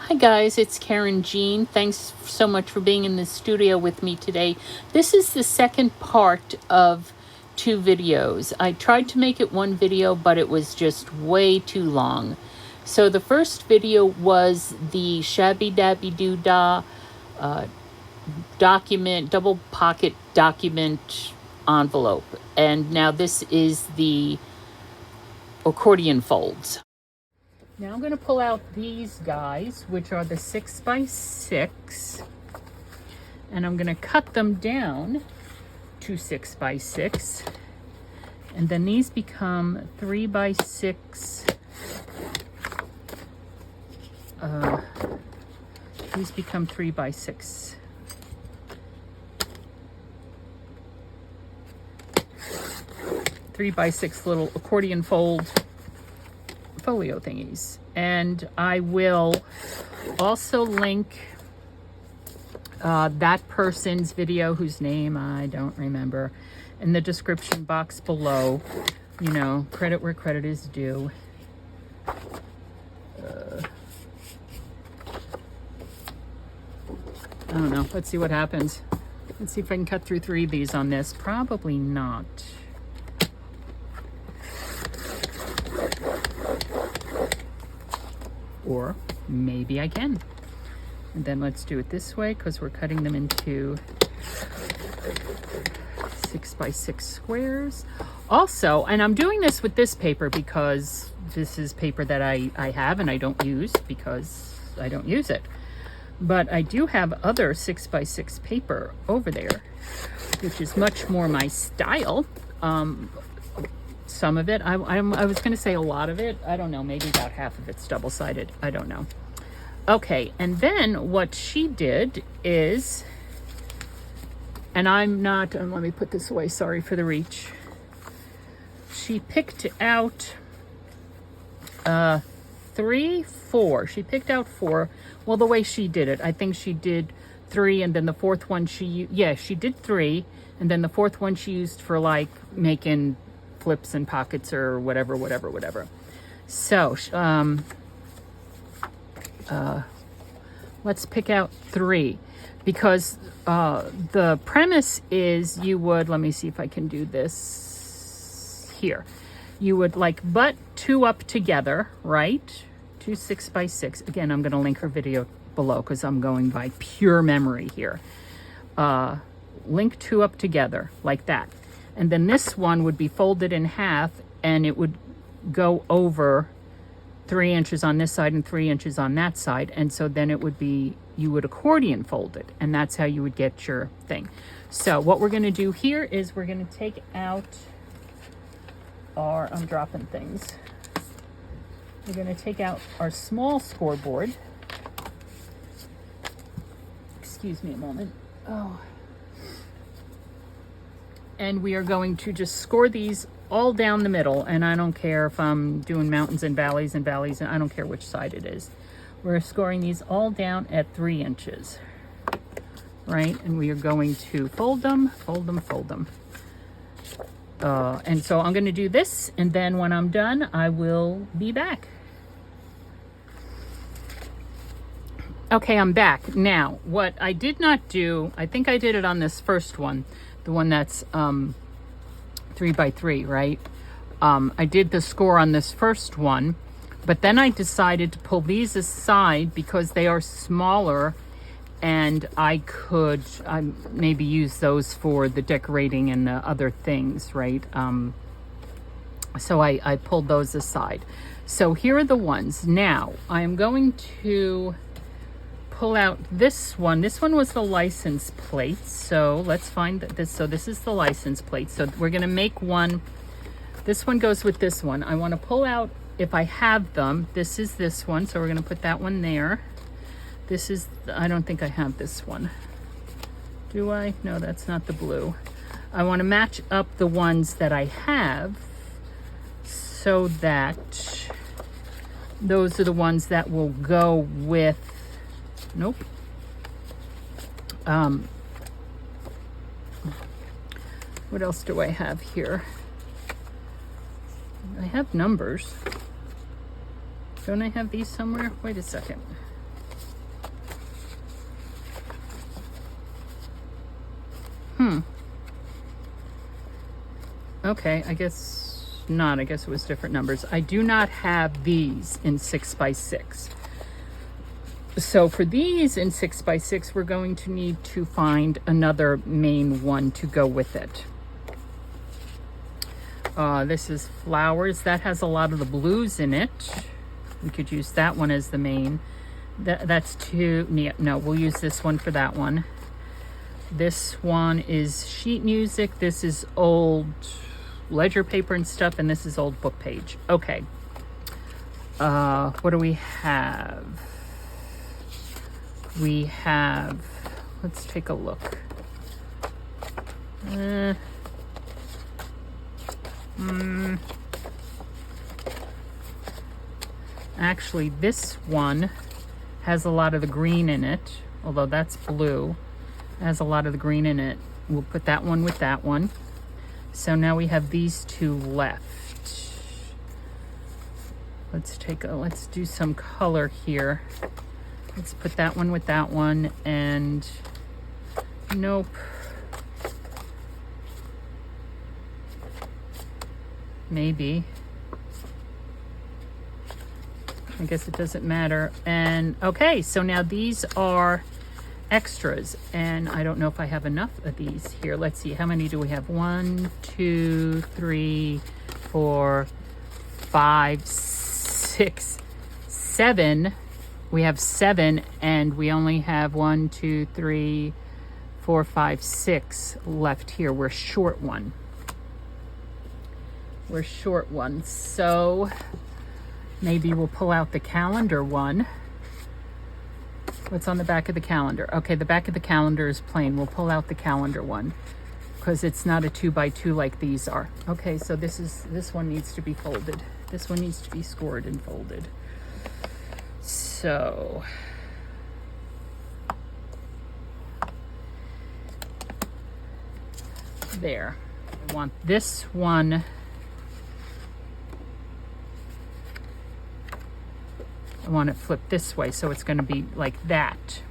Hi guys, it's Karynjean. Thanks so much for being in the studio with me today. This is the second part of 2 videos. I tried to make it one video, but it was just way too long. So the first video was the Shabby Dabby Doo-Dah document, double pocket document envelope. And now this is the accordion folds. Now I'm going to pull out these guys, which are the 6x6, and I'm going to cut them down to 6x6, and then these become 3x6. These become 3x6. 3x6 little accordion fold folio thingies. And I will also link that person's video, whose name I don't remember, in the description box below. You know, credit where credit is due. I don't know. Let's see what happens. Let's see if I can cut through 3 of these on this. Probably not. Or maybe I can. And then let's do it this way, because we're cutting them into 6x6 squares. Also, and I'm doing this with this paper because this is paper that I have and I don't use because I don't use it. But I do have other 6x6 paper over there, which is much more my style. Some of it, I was going to say a lot of it. I don't know, maybe about half of it's double-sided. I don't know. Okay, and then what she did is, and I'm not, let me put this away, sorry for the reach. She picked out 3, 4. She picked out 4. Well, the way she did it, I think she did 3, and then the 4th one she did 3, and then the 4th one she used for like making flips and pockets or whatever. So let's pick out 3, because the premise is you would, let me see if I can do this here. You would like butt 2 up together, right? 2 6x6. Again, I'm going to link her video below because I'm going by pure memory here. Link 2 up together like that. And then this one would be folded in half, and it would go over 3 inches on this side and 3 inches on that side. And so then it would be, you would accordion fold it, and that's how you would get your thing. So what we're going to do here is we're going to take out our, I'm dropping things. We're going to take out our small scoreboard. Excuse me a moment. Oh. And we are going to just score these all down the middle. And I don't care if I'm doing mountains and valleys, and I don't care which side it is. We're scoring these all down at 3 inches, right? And we are going to fold them. And so I'm going to do this, and then when I'm done, I will be back. Okay, I'm back. Now, what I did not do, I think I did it on this first one, the one that's 3x3, right? I did the score on this first one, but then I decided to pull these aside because they are smaller, and I could maybe use those for the decorating and the other things, right? So I pulled those aside. So here are the ones. Now, I'm going to pull out this one. This one was the license plate. So let's find this. So this is the license plate. So we're going to make one. This one goes with this one. I want to pull out, if I have them, this is this one. So we're going to put that one there. This is, I don't think I have this one. Do I? No, that's not the blue. I want to match up the ones that I have so that those are the ones that will go with, nope. What else do I have here? I have numbers. Don't I have these somewhere? Wait a second. Okay, I guess not. I guess it was different numbers. I do not have these in 6x6. So for these in 6x6, we're going to need to find another main one to go with it. This is flowers. That has a lot of the blues in it. We could use that one as the main. That's too, no, we'll use this one for that one. This one is sheet music. This is old ledger paper and stuff, and this is old book page. Okay. What do we have? We have, let's take a look. Actually, this one has a lot of the green in it, although that's blue. It has a lot of the green in it. We'll put that one with that one. So now we have these two left. Let's do some color here. Let's put that one with that one, and nope. Maybe. I guess it doesn't matter. And okay, so now these are extras, and I don't know if I have enough of these here. Let's see, how many do we have? 1, 2, 3, 4, 5, 6, 7. We have 7, and we only have 1, 2, 3, 4, 5, 6 left here. We're short one. We're short one. So maybe we'll pull out the calendar one. What's on the back of the calendar? Okay, the back of the calendar is plain. We'll pull out the calendar one because it's not a 2x2 like these are. Okay, so this one needs to be folded. This one needs to be scored and folded. So there. I want this one. I want it flipped this way, so it's going to be like that.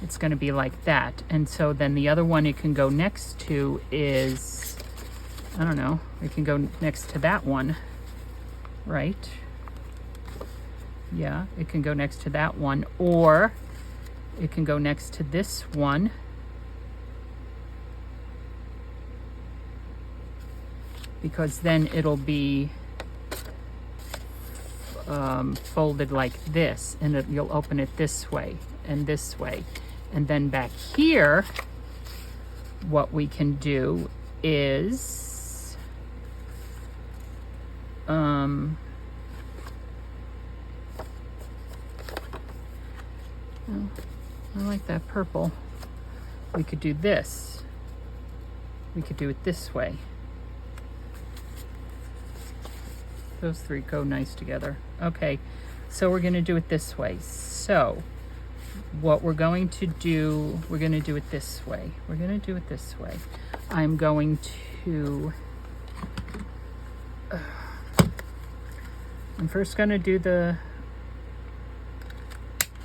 It's going to be like that. And so then the other one it can go next to is, I don't know, it can go next to that one, right? Yeah, it can go next to that one, or it can go next to this one. Because then it'll be folded like this, and you'll open it this way and this way. And then back here, what we can do is I like that purple. We could do this. We could do it this way. Those three go nice together. Okay, so we're going to do it this way. So what we're going to do, we're going to do it this way. We're going to do it this way. I'm going to, I'm first going to do the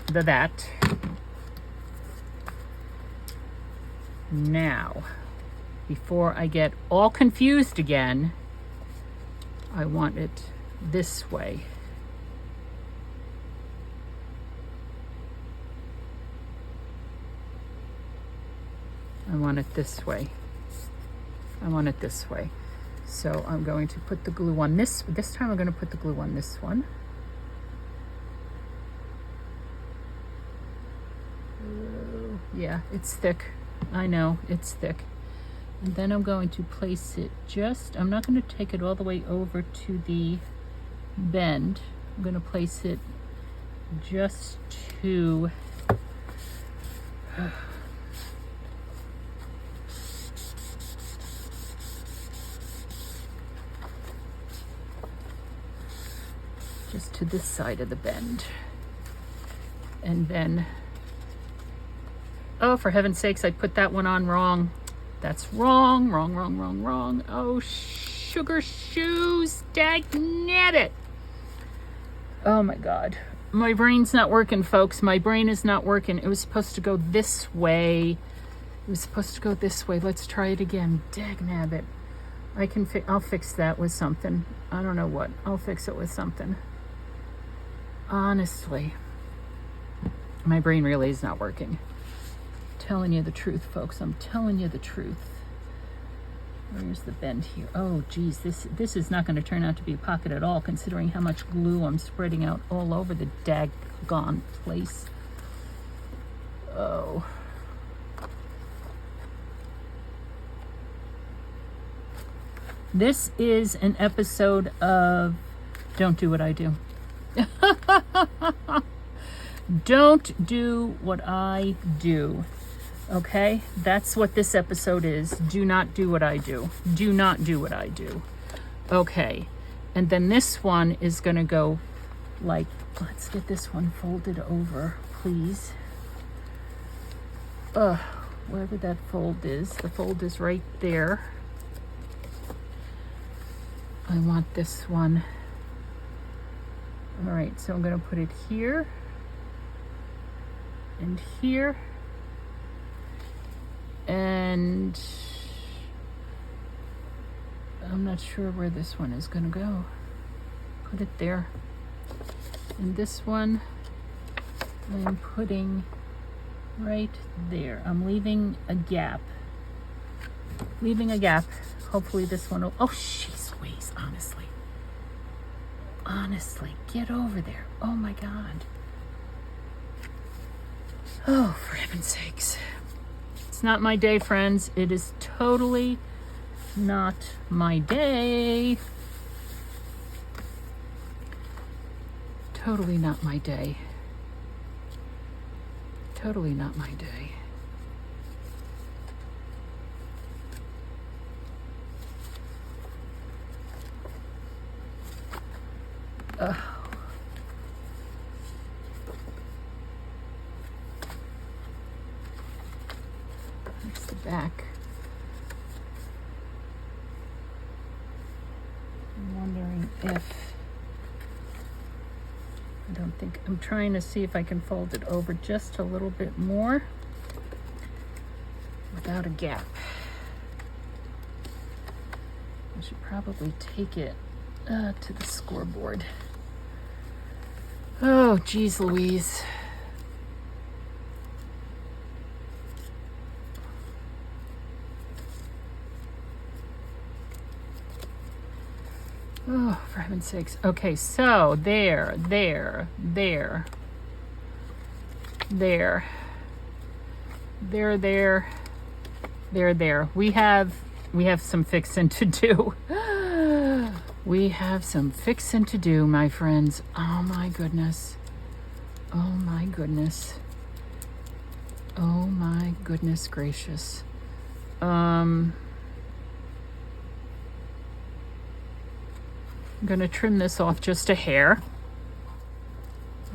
that. Now, before I get all confused again, I want it this way. I want it this way. I want it this way. So I'm going to put the glue on this time I'm going to put the glue on this one. Yeah, it's thick. I know, it's thick. And then I'm going to place it just, I'm not going to take it all the way over to the bend. I'm going to place it just to just to this side of the bend. And then, oh, for heaven's sakes, I put that one on wrong. That's wrong, wrong, wrong, wrong, wrong. Oh, sugar shoes, dagnabbit. Oh my God. My brain's not working, folks. My brain is not working. It was supposed to go this way. It was supposed to go this way. Let's try it again. Dagnabbit. I'll fix that with something. I don't know what. I'll fix it with something. Honestly, my brain really is not working. Telling you the truth, folks. I'm telling you the truth. Where's the bend here? Oh, geez, this is not going to turn out to be a pocket at all, considering how much glue I'm spreading out all over the daggone place. Oh. This is an episode of Don't Do What I Do. Don't do what I do. Okay? That's what this episode is. Do not do what I do. Do not do what I do. Okay. And then this one is going to go like, let's get this one folded over, please. Wherever that fold is. The fold is right there. I want this one. All right, so I'm going to put it here and here, and I'm not sure where this one is going to go. Put it there. And this one I'm putting right there. I'm leaving a gap. Leaving a gap. Hopefully this one will, oh, jeez Louise, honestly. Honestly, get over there. Oh my God. Oh, for heaven's sakes. It's not my day, friends. It is totally not my day. Totally not my day. Totally not my day. Oh. There's the back. I'm wondering if, I don't think, I'm trying to see if I can fold it over just a little bit more without a gap. I should probably take it to the scoreboard. Oh, geez Louise. Oh, for heaven's sakes. Okay, so there. We have some fixing to do. We have some fixing to do, my friends. Oh my goodness. Oh my goodness. Oh my goodness gracious. I'm gonna trim this off just a hair.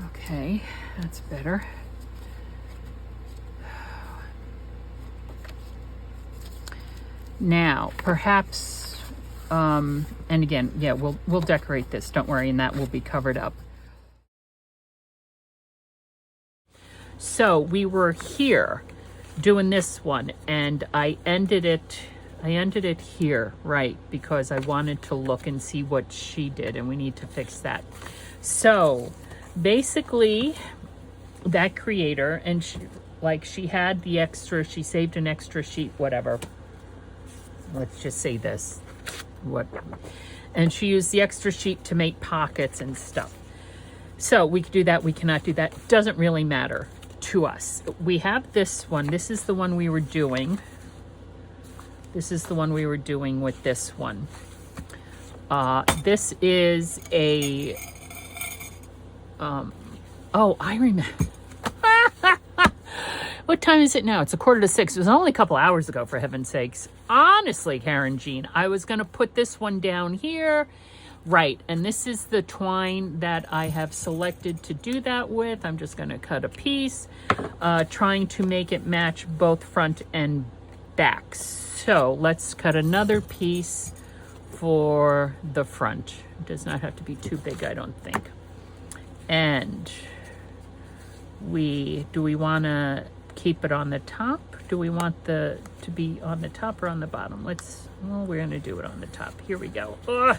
Okay, that's better. Now, perhaps, and again, yeah, we'll decorate this. Don't worry, and that will be covered up. So we were here doing this one, and I ended it here, right, because I wanted to look and see what she did, and we need to fix that. So basically, that creator, and she had the extra, she saved an extra sheet, whatever. Let's just say this. And she used the extra sheet to make pockets and stuff. So we could do that, we cannot do that. Doesn't really matter to us. We have this one. This is the one we were doing. This is the one we were doing with this one. This is a, oh, I remember. What time is it now? It's 5:45. It was only a couple hours ago, for heaven's sakes. Honestly, Karynjean, I was going to put this one down here. Right, and this is the twine that I have selected to do that with. I'm just going to cut a piece, trying to make it match both front and back. So let's cut another piece for the front. It does not have to be too big, I don't can keep it on the top? Do we want the to be on the top or on the bottom? Well, we're gonna do it on the top. Here we go. Ugh.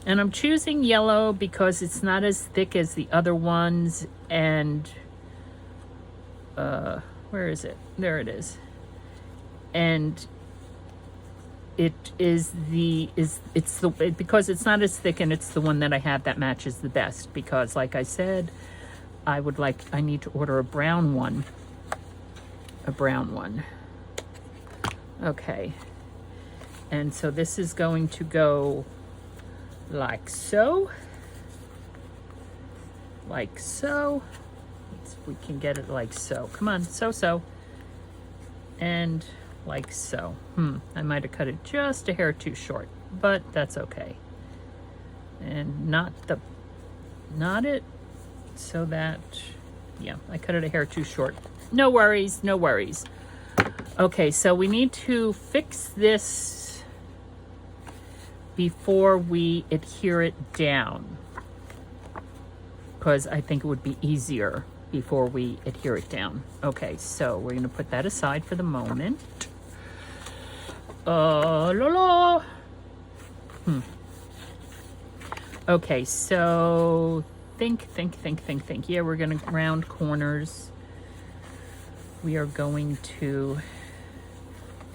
And I'm choosing yellow because it's not as thick as the other ones, and where is it? There it is. And because it's not as thick, and it's the one that I have that matches the best, because like I said, I need to order a brown one. Okay. And so this is going to go like so. Like so. We can get it like so. Come on, so. And like so. I might have cut it just a hair too short, but that's okay. And knot it so that, yeah, I cut it a hair too short. No worries, no worries. Okay, so we need to fix this before we adhere it down, because I think it would be easier before we adhere it down. Okay, so we're going to put that aside for the moment. Okay, so think. Yeah, we're going to round corners. We are going to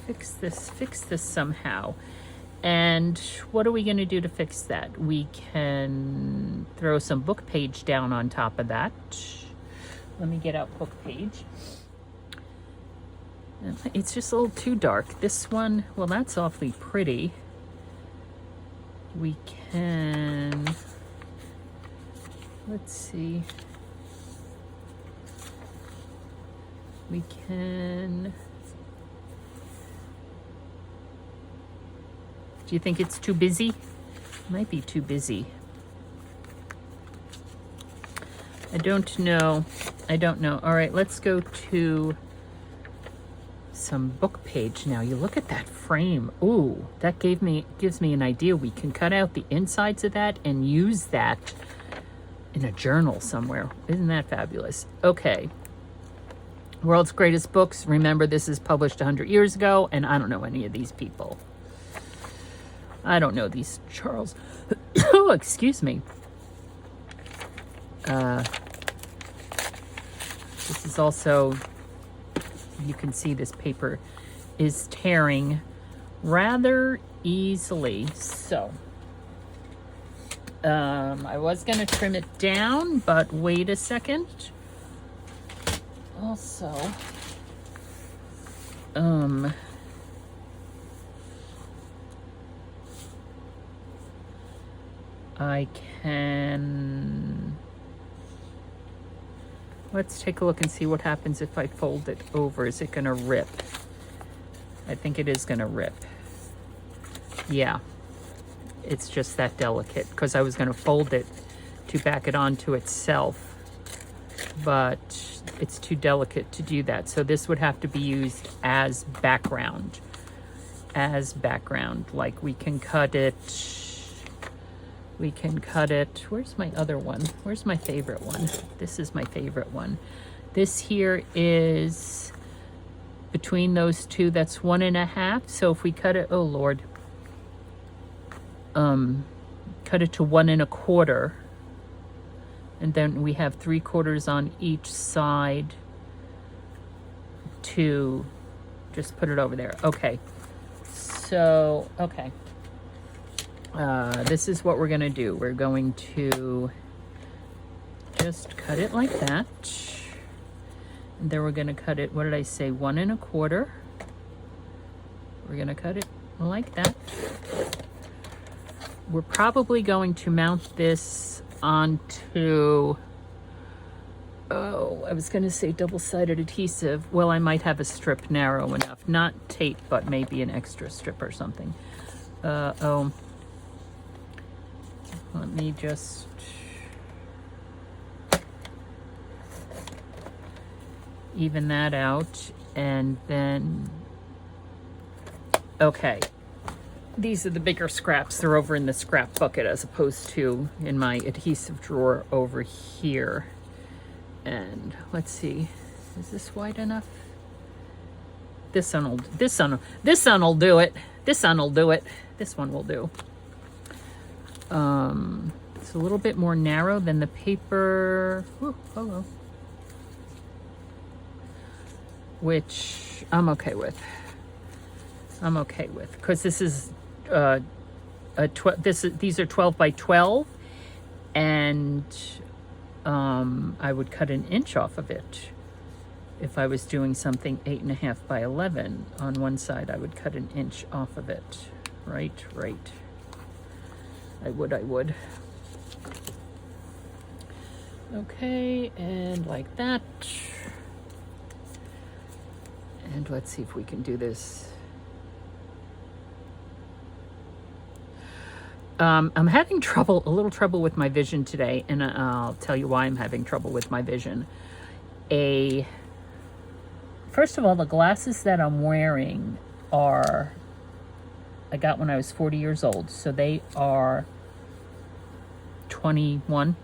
fix this somehow. And what are we going to do to fix that? We can throw some book page down on top of that. Let me get out book page. It's just a little too dark. This one, well, that's awfully pretty. We can, let's see. We can, do you think it's too busy? Might be too busy. I don't know. All right, let's go to some book page now. You look at that frame. Ooh, that gives me an idea. We can cut out the insides of that and use that in a journal somewhere. Isn't that fabulous? Okay. World's Greatest Books. Remember, this is published 100 years ago, and I don't know any of these people. I don't know these Charles. Oh, excuse me. This is also, you can see this paper is tearing rather easily. So, I was going to trim it down, but wait a second. Also, I can, let's take a look and see what happens if I fold it over. Is it gonna rip? I think it is gonna rip. Yeah, it's just that delicate, because I was gonna fold it to back it onto itself, but it's too delicate to do that. So this would have to be used as background. Like we can cut it. Where's my other one? Where's my favorite one? This is my favorite one. This here is between those two. That's 1.5. So if we cut it, oh Lord, cut it to 1 1/4. And then we have 3/4 on each side to just put it over there. Okay. So, okay. This is what we're going to do. We're going to just cut it like that. And then we're going to cut it, what did I say, 1 1/4. We're going to cut it like that. We're probably going to mount this onto, oh, I was going to say double-sided adhesive. Well, I might have a strip narrow enough. Not tape, but maybe an extra strip or something. Let me just even that out, and then, okay. These are the bigger scraps. They're over in the scrap bucket as opposed to in my adhesive drawer over here. And let's see. Is this wide enough? This one will do it. This one will do it. This one will do. It's a little bit more narrow than the paper. Ooh, hello. Which I'm okay with. Because this is these are 12 by 12, and I would cut an inch off of it. If I was doing something 8.5 by 11 on one side, I would cut an inch off of it. Right. I would. Okay, and like that. And let's see if we can do this. I'm having a little trouble with my vision today, and I'll tell you why I'm having trouble with my vision. First of all, the glasses that I'm wearing I got when I was 40 years old, so they are 21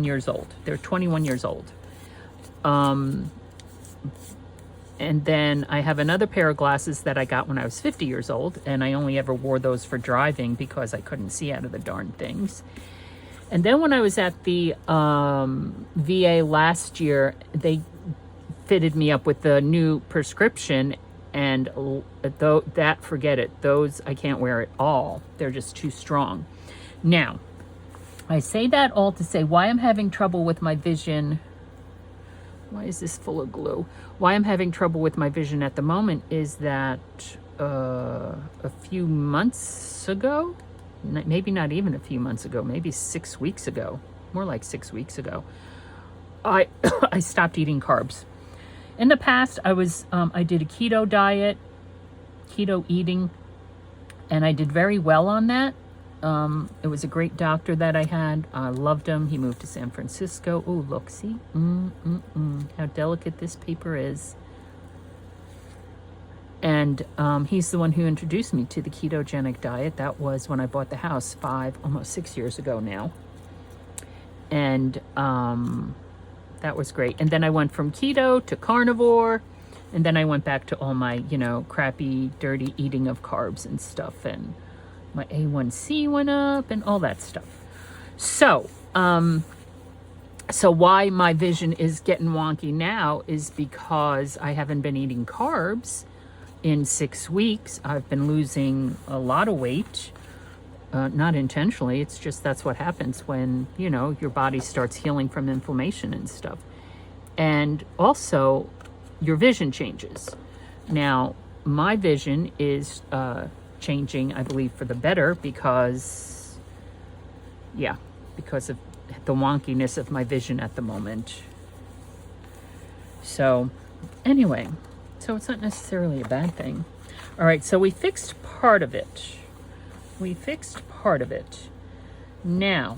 years old. They're 21 years old. And then I have another pair of glasses that I got when I was 50 years old, and I only ever wore those for driving because I couldn't see out of the darn things. And then when I was at the VA last year, they fitted me up with the new prescription, and forget it. Those I can't wear at all. They're just too strong. Now, I say that all to say why I'm having trouble with my vision. Why is this full of glue? Why I'm having trouble with my vision at the moment is that a few months ago, maybe not even a few months ago, maybe 6 weeks ago, more like 6 weeks ago, I stopped eating carbs. In the past, I did a keto diet, keto eating, and I did very well on that. It was a great doctor that I had. I loved him. He moved to San Francisco. Oh, look, see? How delicate this paper is. And he's the one who introduced me to the ketogenic diet. That was when I bought the house almost 6 years ago now. And that was great. And then I went from keto to carnivore. And then I went back to all my, crappy, dirty eating of carbs and stuff. And my A1C went up and all that stuff. So why my vision is getting wonky now is because I haven't been eating carbs in 6 weeks. I've been losing a lot of weight, not intentionally. It's just that's what happens when, your body starts healing from inflammation and stuff. And also, your vision changes. Now, my vision is changing, I believe, for the better because of the wonkiness of my vision at the moment. So anyway, so it's not necessarily a bad thing. All right, so we fixed part of it. Now,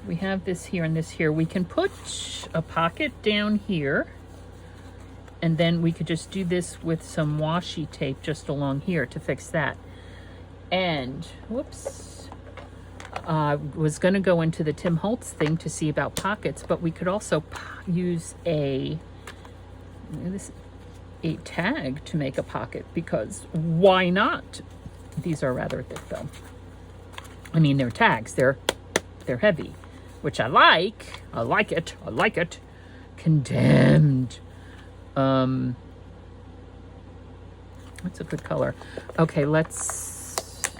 we have this here and this here. We can put a pocket down here, and then we could just do this with some washi tape just along here to fix that. And, whoops, I was going to go into the Tim Holtz thing to see about pockets, but we could also use a tag to make a pocket, because why not? These are rather thick, though. I mean, they're tags. They're heavy, which I like. I like it. Condemned. That's a good color. Okay, let's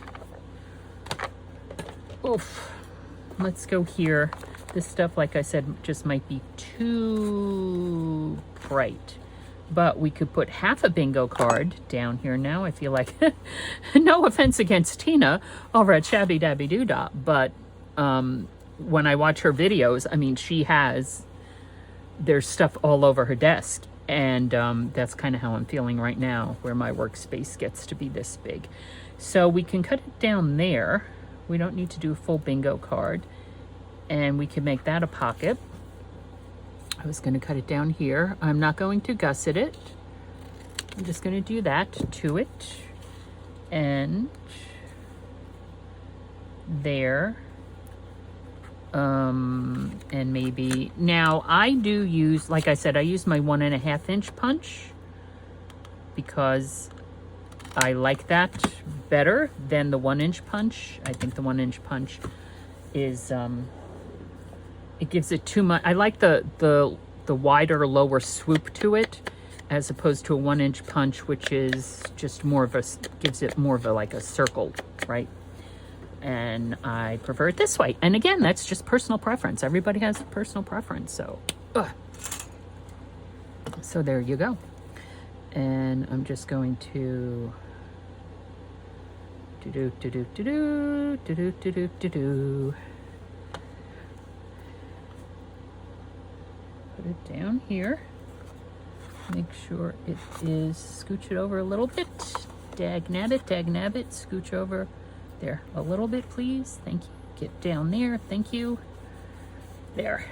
go here. This stuff, like I said, just might be too bright. But we could put half a bingo card down here now. I feel like, no offense against Tina over at Shabby Dabby Doodah, but when I watch her videos, I mean, there's stuff all over her desk. And that's kind of how I'm feeling right now, where my workspace gets to be this big. So we can cut it down there. We don't need to do a full bingo card. And we can make that a pocket. I was going to cut it down here. I'm not going to gusset it. I'm just going to do that to it. And there. And maybe, now I do use, like I said, I use my 1.5 inch punch because I like that better than the 1 inch punch. I think the 1 inch punch is, it gives it too much. I like the wider, lower swoop to it, as opposed to a 1 inch punch, which is just more of a, gives it more of a, like a circle, right? And I prefer it this way. And again, that's just personal preference. Everybody has a personal preference. So, so there you go. And I'm just going to do put it down here. Make sure it is, scooch it over a little bit. Dag nabbit, scooch over there a little bit, please. Thank you. Get down there. Thank you. There.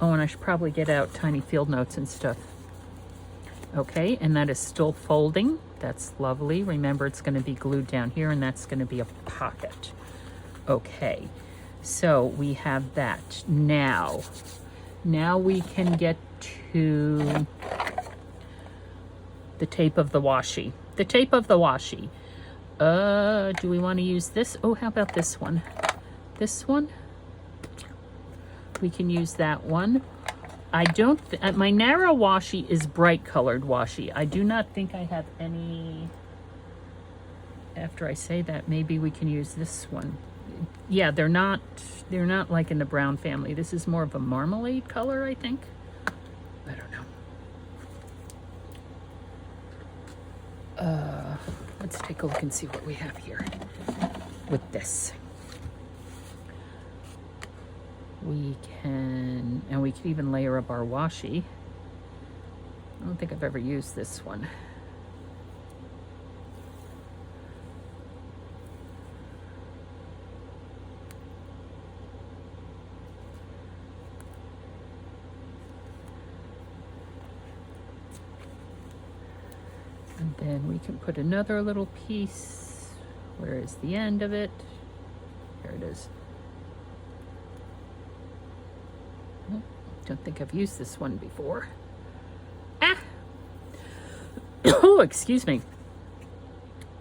Oh, and I should probably get out tiny field notes and stuff. Okay, and that is still folding. That's lovely. Remember, it's going to be glued down here, and that's going to be a pocket. Okay, so we have that. Now we can get to the tape of the washi. The tape of the washi. Do we want to use this? Oh, how about this one? This one? We can use that one. I don't, my narrow washi is bright colored washi. I do not think I have any, after I say that, maybe we can use this one. Yeah, they're not like in the brown family. This is more of a marmalade color, I think. I don't know. Let's take a look and see what we have here with this. We can, and we can even layer up our washi. I don't think I've ever used this one. And then we can put another little piece. Where is the end of it? Here it is. Don't think I've used this one before. Ah! Oh, excuse me.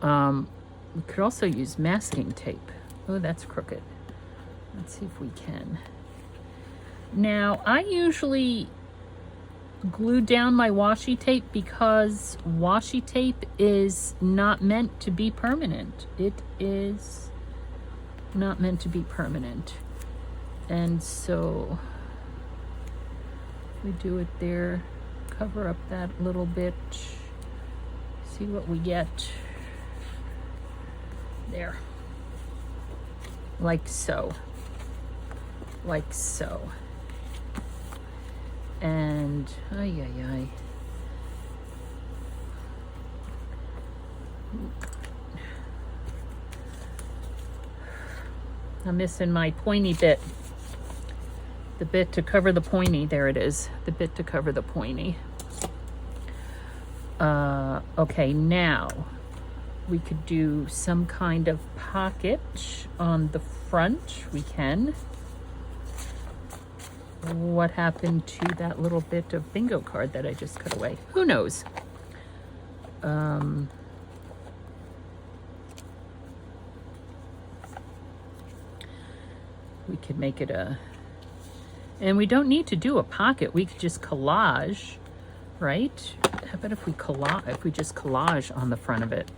We could also use masking tape. Oh, that's crooked. Let's see if we can. Now, I usually glue down my washi tape because washi tape is not meant to be permanent. It is not meant to be permanent. And so we do it there, cover up that little bit, see what we get. There. Like so. Like so. And, I'm missing my pointy bit. The bit to cover the pointy. There it is. The bit to cover the pointy. Okay, now we could do some kind of pocket on the front. We can. What happened to that little bit of bingo card that I just cut away? Who knows? We could make it a, and we don't need to do a pocket. We could just collage, right? How about if we just collage on the front of it?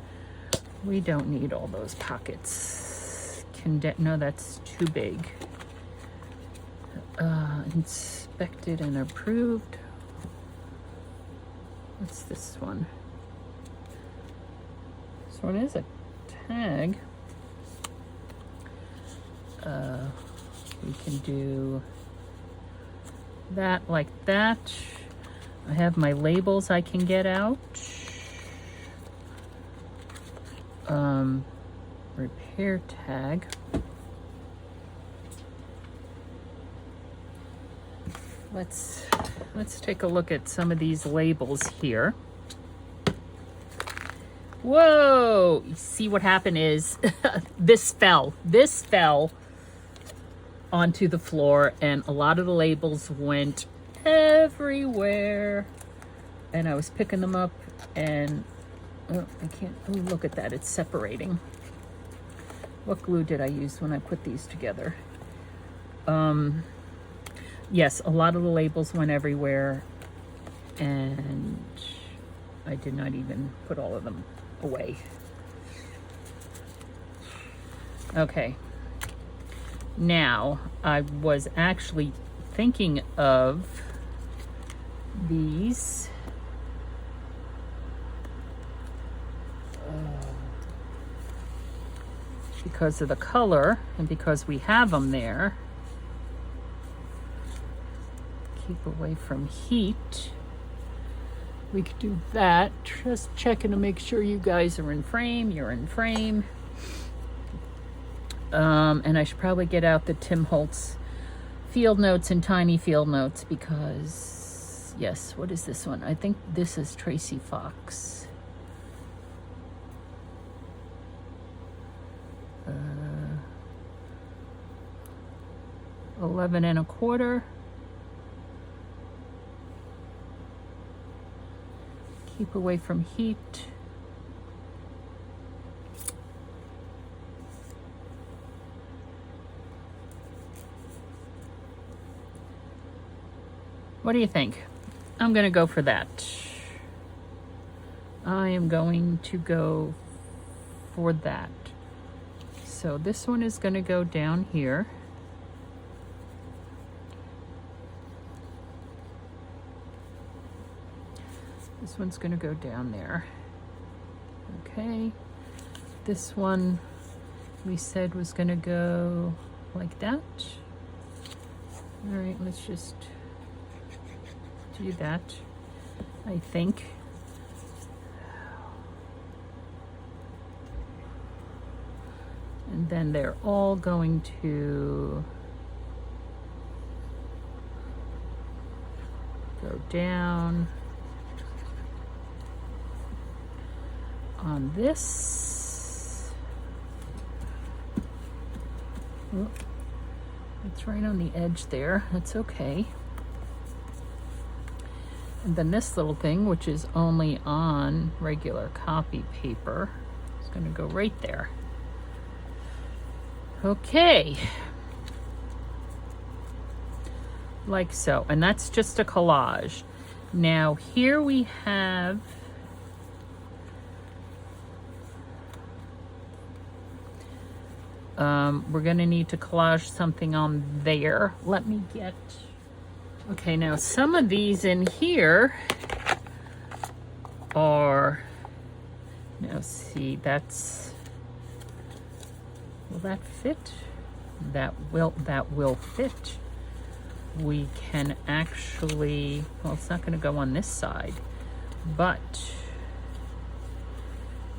We don't need all those pockets. No, that's too big. Inspected and approved. What's this one? This one is a tag. We can do that like that. I have my labels I can get out. Repair tag. Let's take a look at some of these labels here. Whoa! You see what happened is this fell. This fell. onto the floor, and a lot of the labels went everywhere. And I was picking them up, and oh, I can't, oh, look at that, it's separating. What glue did I use when I put these together? Yes, a lot of the labels went everywhere, and I did not even put all of them away. Okay, now I was actually thinking of these because of the color and because we have them there. Keep away from heat. We could do that. Just checking to make sure you guys are in frame. You're in frame. And I should probably get out the Tim Holtz field notes and tiny field notes because, yes, what is this one? I think this is Tracy Fox. 11 1/4. Keep away from heat. What do you think? I'm going to go for that. I am going to go for that. So this one is going to go down here. This one's going to go down there. Okay. This one we said was going to go like that. All right, let's just do that, I think. And then they're all going to go down on this. Oh, it's right on the edge there. That's okay. And then this little thing, which is only on regular copy paper, is going to go right there. Okay. Like so. And that's just a collage. Now here we have we're going to need to collage something on there. Let me get... Okay, now some of these in here are... Now see, that's... Will that fit? That will fit. We can actually... Well, it's not going to go on this side, but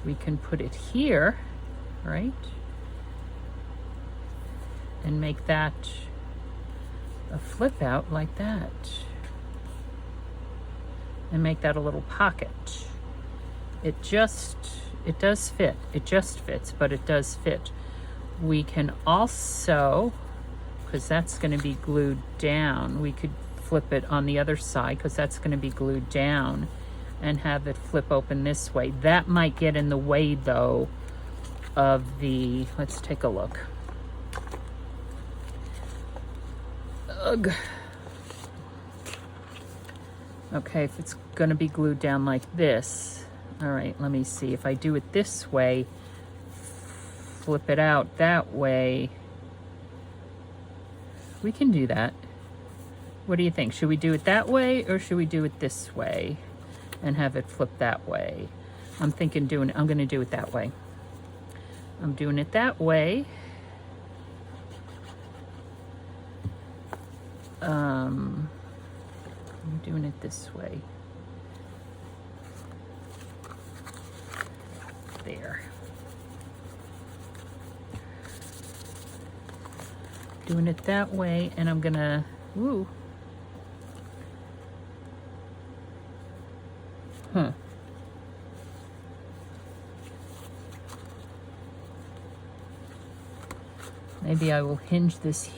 we can put it here, right? And make that a flip out like that. And make that a little pocket. It does fit. It just fits, but it does fit. We can also, because that's going to be glued down, we could flip it on the other side because that's going to be glued down and have it flip open this way. That might get in the way though of the, let's take a look. Ugh. Okay, if it's going to be glued down like this. All right, let me see. If I do it this way, flip it out that way, we can do that. What do you think? Should we do it that way or should we do it this way and have it flip that way? I'm thinking I'm going to do it that way. I'm doing it that way. I'm doing it this way. There. Doing it that way, and I'm gonna, ooh. Huh. Maybe I will hinge this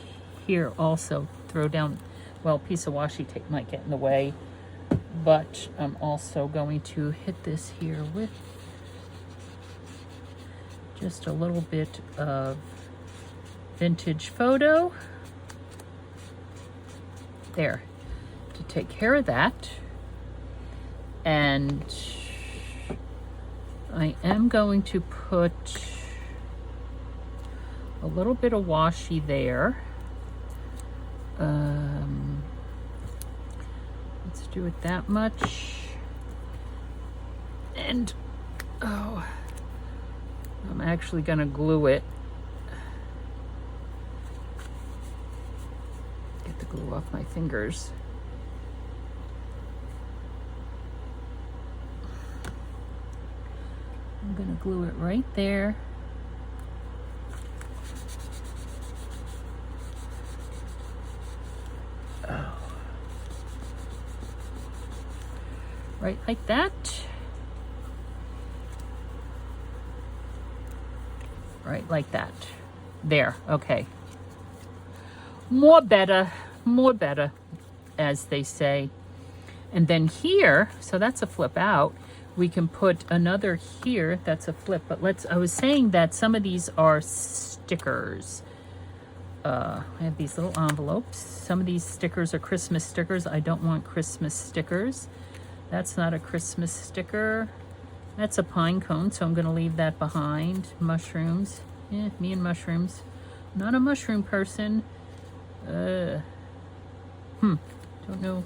here also. Throw down, well, a piece of washi tape might get in the way, but I'm also going to hit this here with just a little bit of vintage photo. There, to take care of that. And I am going to put a little bit of washi there. Let's do it that much. And, oh, I'm actually gonna glue it. Get the glue off my fingers. I'm gonna glue it right there. Oh. Right like that. Right like that. There, okay. More better, as they say. And then here, so that's a flip out. We can put another here, that's a flip, but I was saying that some of these are stickers. I have these little envelopes. Some of these stickers are Christmas stickers. I don't want Christmas stickers. That's not a Christmas sticker. That's a pine cone, so I'm gonna leave that behind. Mushrooms, me and mushrooms. Not a mushroom person. Don't know.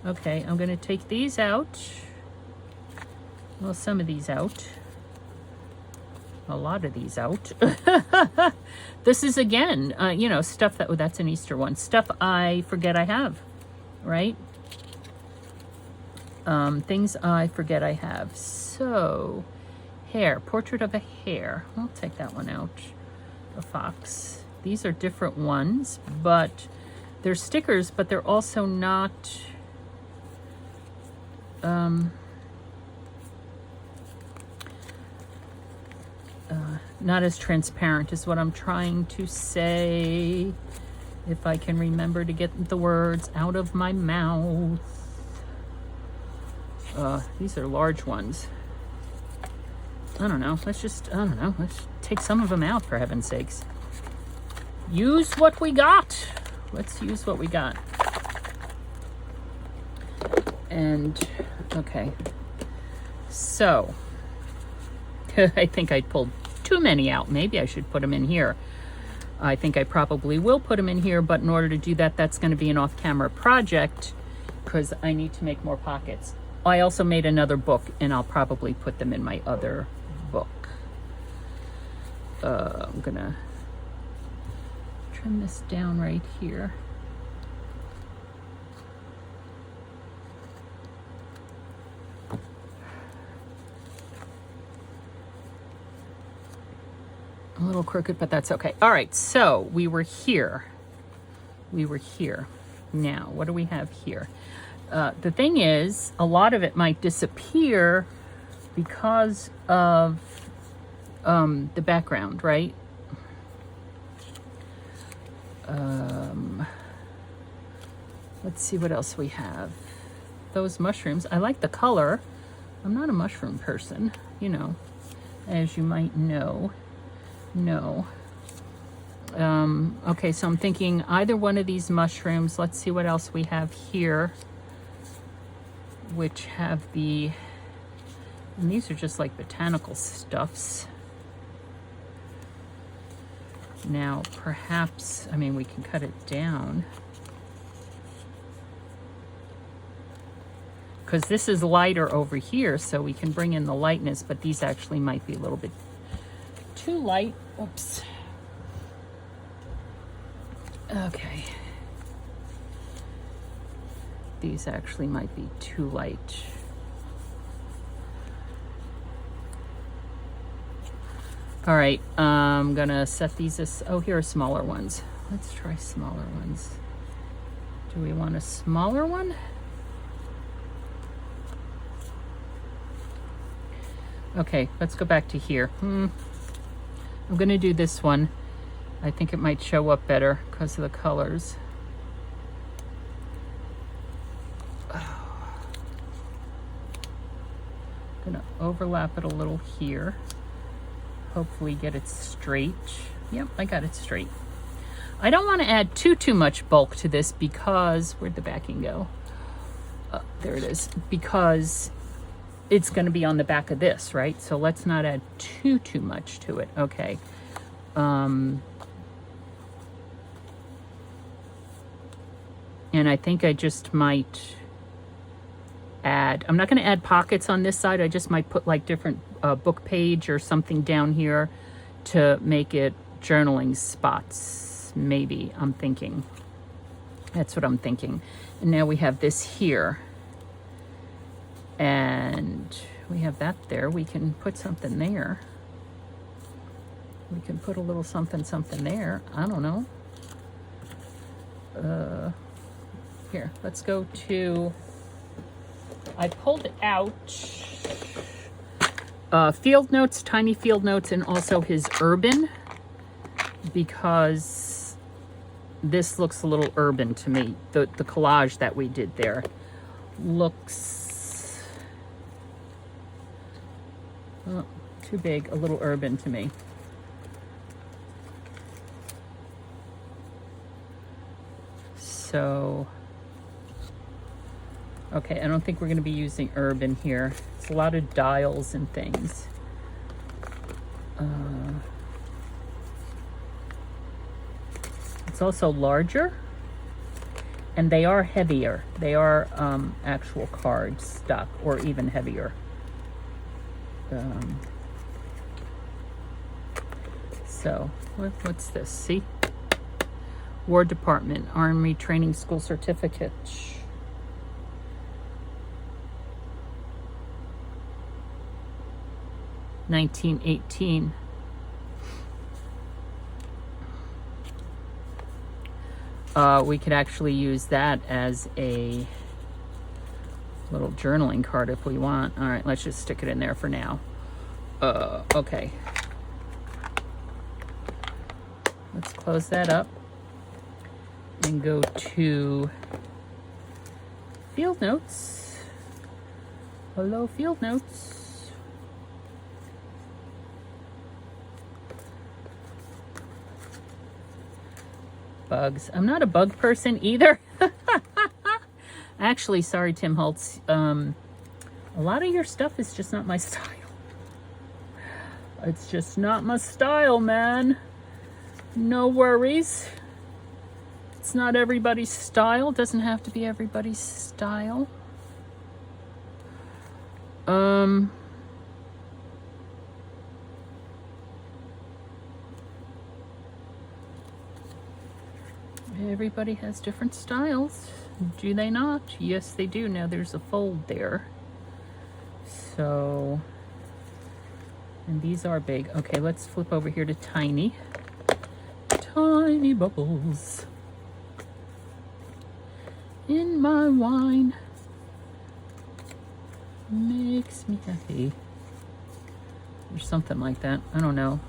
Okay, I'm gonna take these out. Well, some of these out. A lot of these out. This is again, you know, stuff that, oh, that's an Easter one. Stuff I forget I have, right? Things I forget I have. So, hare, portrait of a hare. I'll take that one out. A fox. These are different ones, but they're stickers, but they're also not, not as transparent is what I'm trying to say. If I can remember to get the words out of my mouth. These are large ones. I don't know. Let's take some of them out, for heaven's sakes. Use what we got. Let's use what we got. And, okay. So, I think I pulled too many out. Maybe I should put them in here. I think I probably will put them in here, but in order to do that, that's going to be an off-camera project because I need to make more pockets. I also made another book, and I'll probably put them in my other book. I'm going to trim this down right here. A little crooked, but that's okay. All right, so we were here. Now, what do we have here? The thing is, a lot of it might disappear because of the background, right? Let's see what else we have. Those mushrooms. I like the color. I'm not a mushroom person, you know, as you might know. No. Okay, so I'm thinking either one of these mushrooms. Let's see what else we have here, which have the, and these are just like botanical stuffs. Now, perhaps, I mean, we can cut it down. Because this is lighter over here, so we can bring in the lightness, but these actually might be a little bit too light. Oops. Okay. These actually might be too light. All right, I'm gonna set these as, oh, here are smaller ones. Let's try smaller ones. Do we want a smaller one? Okay, let's go back to here. I'm gonna do this one. I think it might show up better because of the colors. Gonna overlap it a little here. Hopefully get it straight. Yep, I got it straight. I don't want to add too much bulk to this because, where'd the backing go? There it is. Because it's going to be on the back of this, right? So let's not add too much to it. Okay. And I think I just might add, I'm not going to add pockets on this side. I just might put like different book page or something down here to make it journaling spots. Maybe, I'm thinking. That's what I'm thinking. And now we have this here. And we have that there. We can put something there. We can put a little something there. I don't know. Here, let's go to, I pulled out field notes, tiny field notes, and also his urban, because this looks a little urban to me. The collage that we did there looks too big, a little urban to me. So, okay, I don't think we're going to be using urban here. It's a lot of dials and things. It's also larger, and they are heavier. They are actual card stock, or even heavier. So, what's this? See? War Department, Army Training School Certificate. $19.18. We could actually use that as a little journaling card if we want. All right, let's just stick it in there for now. Okay. Let's close that up and go to field notes. Hello, field notes. Bugs. I'm not a bug person either. Actually, sorry, Tim Holtz. A lot of your stuff is just not my style. It's just not my style, man. No worries. It's not everybody's style. Doesn't have to be everybody's style. Everybody has different styles. Do they not? Yes, they do. Now there's a fold there. So, and these are big. Okay, let's flip over here to tiny. Tiny bubbles in my wine makes me happy, or something like that. I don't know.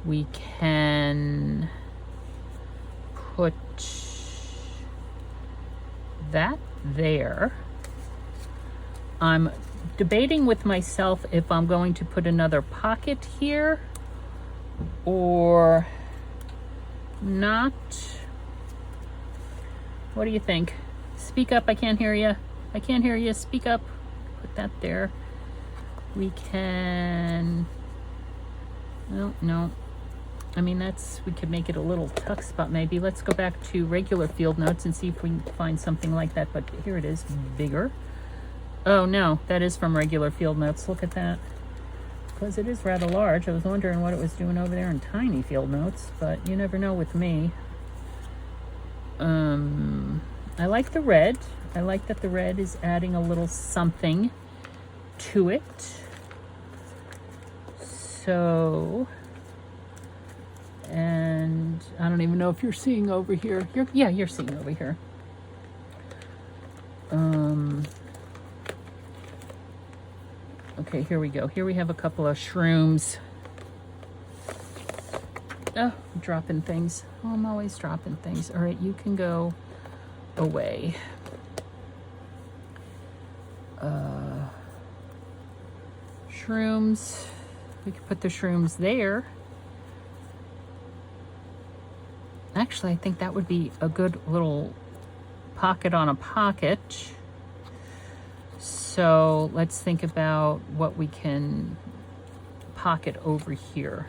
We can put that there. I'm debating with myself if I'm going to put another pocket here or not. What do you think? Speak up, I can't hear you. I can't hear you, speak up. Put that there. We can, no. I mean, we could make it a little tuck spot maybe. Let's go back to regular field notes and see if we can find something like that. But here it is, bigger. Oh no, that is from regular field notes. Look at that. Because it is rather large. I was wondering what it was doing over there in tiny field notes, but you never know with me. I like the red. I like that the red is adding a little something to it. So, and I don't even know if you're seeing over here. Yeah, you're seeing over here. Okay, here we go. Here we have a couple of shrooms. Oh, I'm dropping things. Oh, I'm always dropping things. All right, you can go away. Shrooms. We could put the shrooms there. Actually, I think that would be a good little pocket on a pocket. So let's think about what we can pocket over here.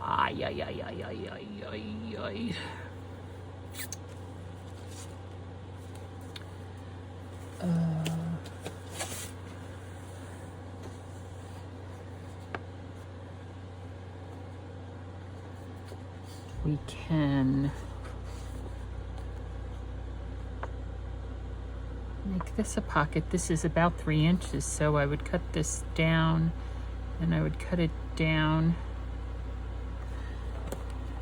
Ay, ay, ay, ay, ay, ay, ay, ay. We can make this a pocket. This is about 3 inches, so I would cut this down and I would cut it down.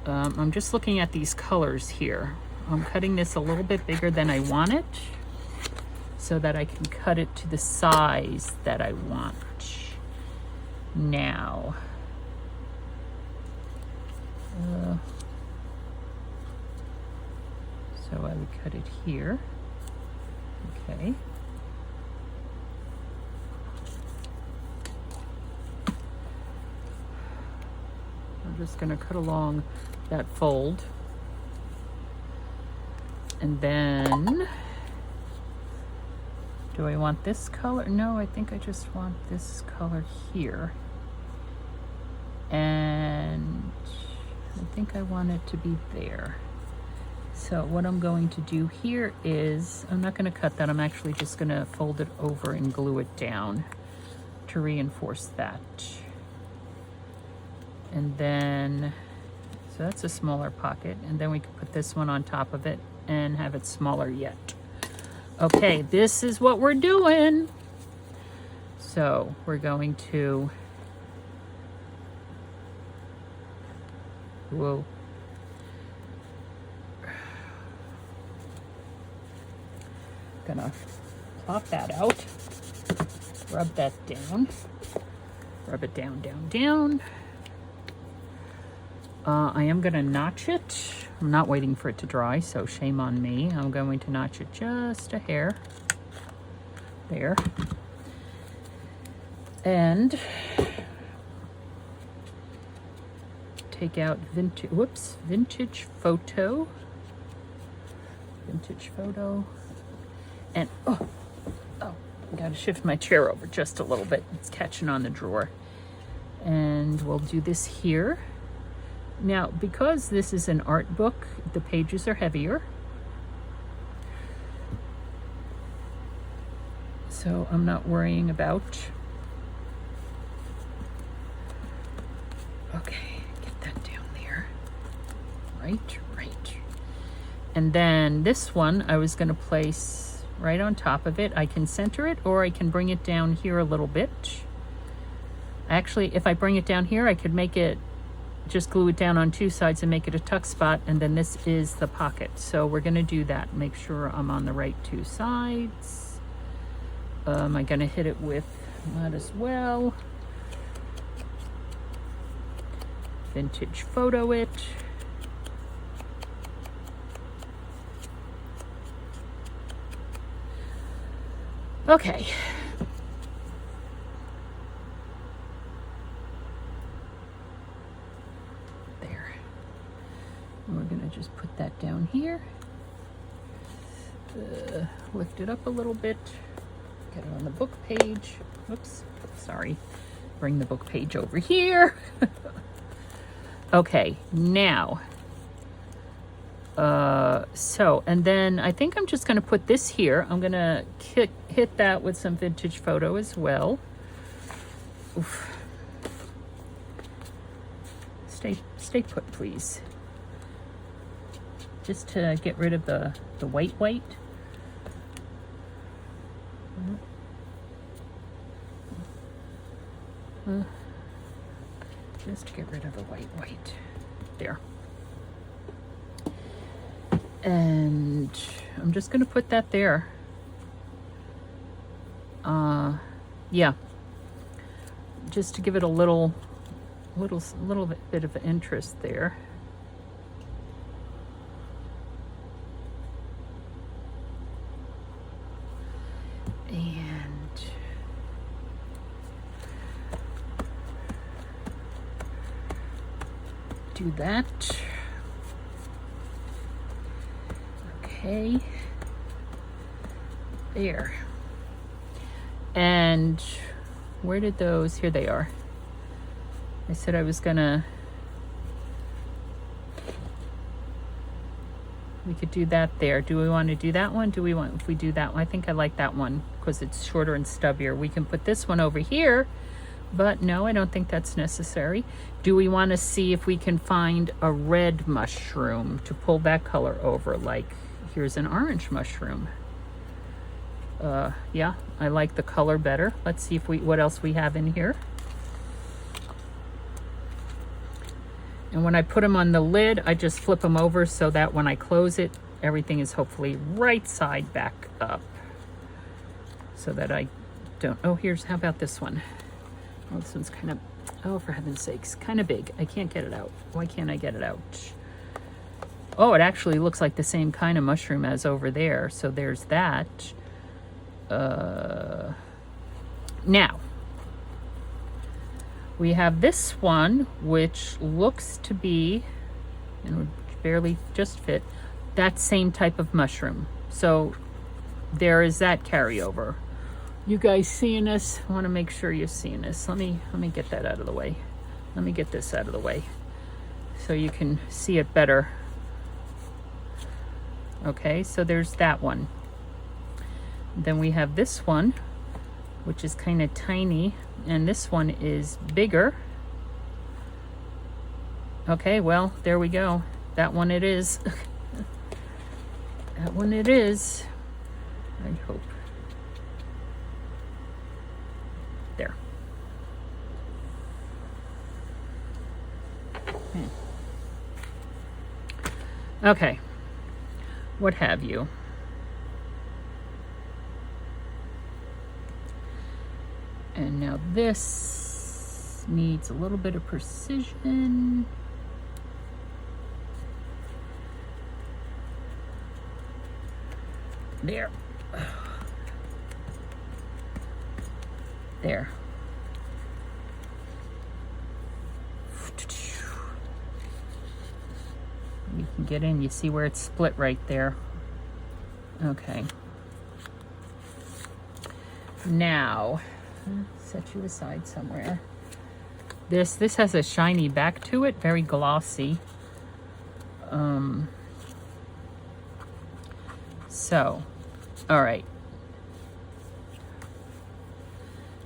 I'm just looking at these colors here. I'm cutting this a little bit bigger than I want it so that I can cut it to the size that I want. Now, so I would cut it here. Okay. I'm just going to cut along that fold. And then, do I want this color? No, I think I just want this color here. And I think I want it to be there. So what I'm going to do here is, I'm not going to cut that, I'm actually just going to fold it over and glue it down to reinforce that. And then, so that's a smaller pocket, and then we can put this one on top of it and have it smaller yet. Okay, this is what we're doing. So we're going to, whoa. Gonna plop that out, rub that down, rub it down, down, down. I am gonna notch it. I'm not waiting for it to dry, so shame on me. I'm going to notch it just a hair there. And take out vintage photo. Vintage photo. And, I gotta shift my chair over just a little bit. It's catching on the drawer. And we'll do this here. Now, because this is an art book, the pages are heavier. So I'm not worrying about. Okay, get that down there. Right. And then this one, I was gonna place right on top of it. I can center it, or I can bring it down here a little bit. Actually, if I bring it down here, I could make it, just glue it down on two sides and make it a tuck spot, and then this is the pocket. So we're gonna do that. Make sure I'm on the right two sides. I'm gonna hit it with that as well. Vintage photo it. Okay. There. And we're gonna just put that down here. Lift it up a little bit. Get it on the book page. Oops, sorry. Bring the book page over here. Okay, now. And then I think I'm just going to put this here. I'm going to hit that with some vintage photo as well. Oof. Stay put, please. Just to get rid of the white. Just to get rid of the white. There. And I'm just going to put that there. Yeah. Just to give it a little little bit of interest there. And do that. Okay. There. And where did those, here they are. I said I was gonna, we could do that there. Do we want to do that one? Do we want, if we do that one, I think I like that one because it's shorter and stubbier. We can put this one over here, but no, I don't think that's necessary. Do we want to see if we can find a red mushroom to pull that color over? Like, here's an orange mushroom. Yeah, I like the color better. Let's see if what else we have in here. And when I put them on the lid, I just flip them over so that when I close it, everything is hopefully right side back up. So that I don't, oh, how about this one? Oh, this one's kind of, oh, for heaven's sakes, kind of big. I can't get it out. Why can't I get it out? Oh, it actually looks like the same kind of mushroom as over there. So there's that. Now, we have this one, which looks to be, and would barely just fit, that same type of mushroom. So there is that carryover. You guys seeing this? I want to make sure you're seeing this. Let me get that out of the way. Let me get this out of the way so you can see it better. Okay, so there's that one. Then we have this one, which is kind of tiny, and this one is bigger. Okay, well, there we go. That one it is. That one it is. I hope. There. Okay. What have you? And now this needs a little bit of precision. There. There. You can get in, you see where it's split right there. Okay. Now, set you aside somewhere. This has a shiny back to it, very glossy. So, all right.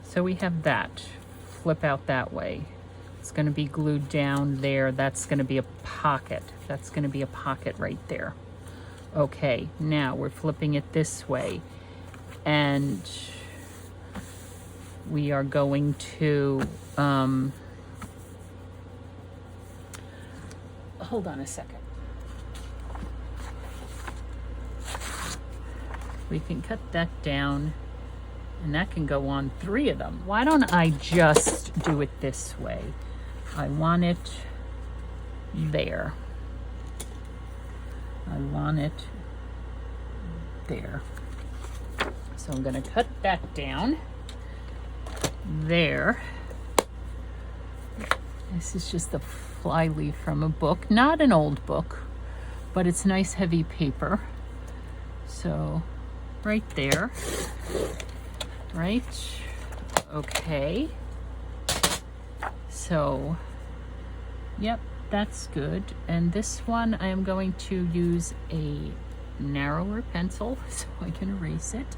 So we have that. Flip out that way. It's going to be glued down there. That's going to be a pocket. That's going to be a pocket right there. Okay, now we're flipping it this way. And we are going to, hold on a second. We can cut that down, and that can go on 3 of them. Why don't I just do it this way? I want it there. I want it there. So I'm going to cut that down there. This is just a flyleaf from a book, not an old book, but it's nice heavy paper. So right there, right? Okay. So, yep, that's good. And this one I am going to use a narrower pencil so I can erase it.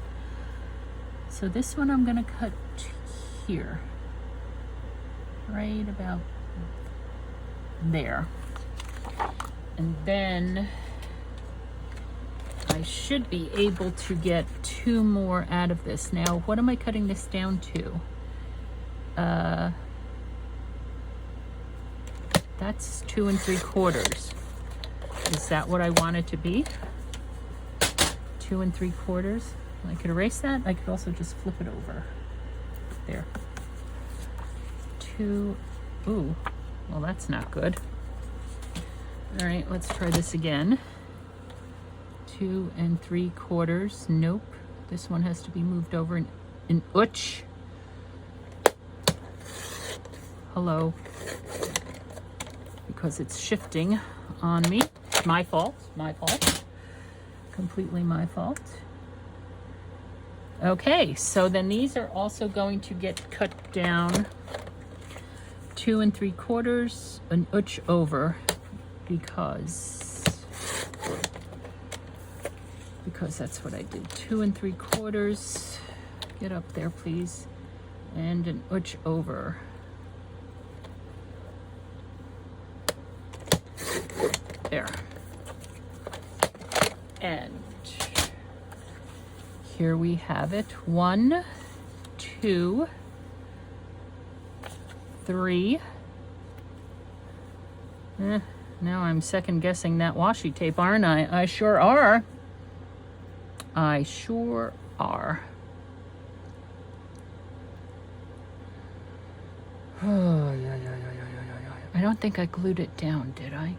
So this one I'm going to cut here, right about there. And then I should be able to get 2 more out of this. Now, what am I cutting this down to? That's 2 3/4. Is that what I want it to be? 2 3/4. I could erase that. I could also just flip it over. There. 2. Ooh, Well, that's not good. All right, let's try this again. 2 3/4. Nope. This one has to be moved over an inch. Hello. Because it's shifting on me. My fault. My fault. Completely my fault. Okay, so then these are also going to get cut down 2 3/4, an inch over, because that's what I did. 2 3/4. Get up there, please. And an inch over. There. And here we have it. 1, 2, 3. Now I'm second guessing that washi tape, aren't I? I sure are. I sure are. Oh, yeah. I don't think I glued it down, did I?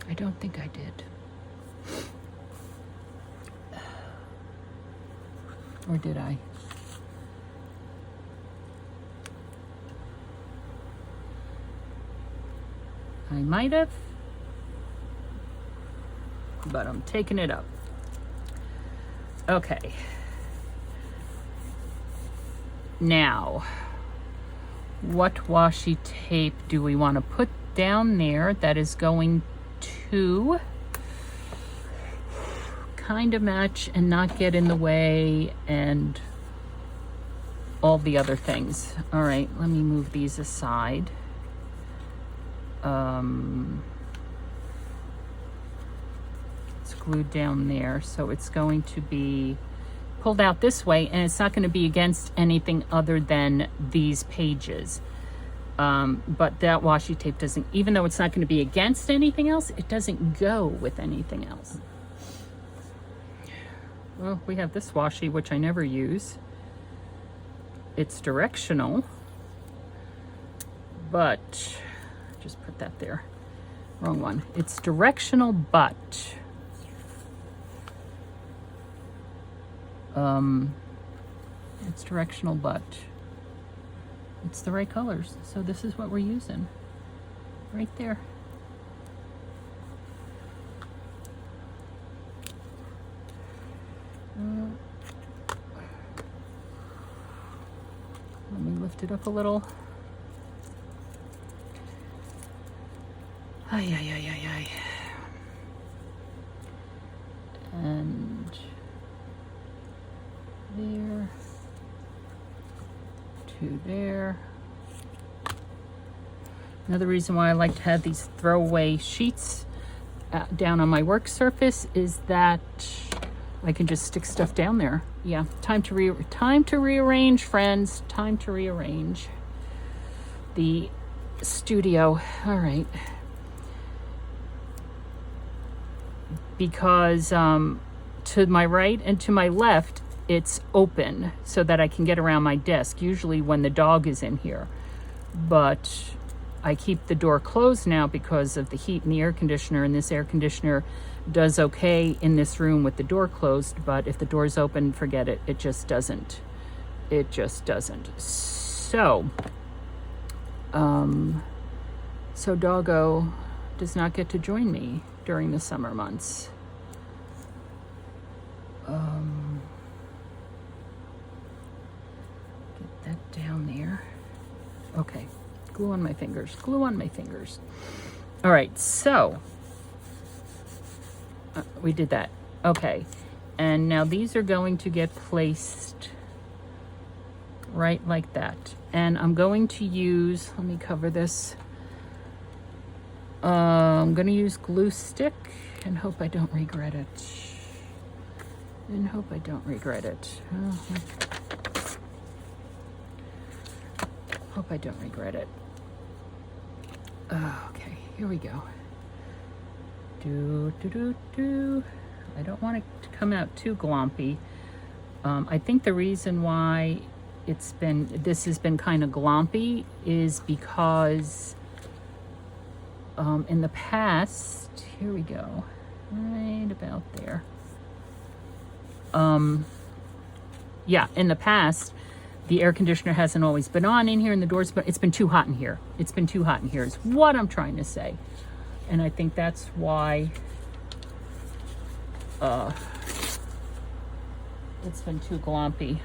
I don't think I did. Or did I? I might have, but I'm taking it up. Okay. Now, what washi tape do we want to put down there that is going to kind of match and not get in the way and all the other things? All right, let me move these aside. It's glued down there, so it's going to be pulled out this way, and it's not going to be against anything other than these pages. But that washi tape doesn't, even though it's not going to be against anything else, it doesn't go with anything else. Well, we have this washi, which I never use. It's directional, but just put that there. Wrong one. It's directional, but it's directional, but it's the right colors. So this is what we're using right there. Let me lift it up a little. Ay. And there, to there. Another reason why I like to have these throwaway sheets down on my work surface is that I can just stick stuff down there. Yeah, time to rearrange, friends. Time to rearrange the studio. All right. Because to my right and to my left, it's open so that I can get around my desk, usually when the dog is in here. But I keep the door closed now because of the heat in the air conditioner, and this air conditioner does okay in this room with the door closed, but if the door's open, forget it. It just doesn't. It just doesn't. So Doggo does not get to join me during the summer months. Get that down there. Okay, glue on my fingers, glue on my fingers. All right, so we did that. Okay, and now these are going to get placed right like that. And I'm going to use, let me cover this. I'm going to use glue stick and hope I don't regret it. And hope I don't regret it. Hope I don't regret it. Okay, here we go. I don't want it to come out too glompy. I think the reason why this has been kind of glompy is because in the past, here we go, right about there. Yeah, in the past, the air conditioner hasn't always been on in here and the doors, but it's been too hot in here. It's been too hot in here is what I'm trying to say. And I think that's why it's been too glompy.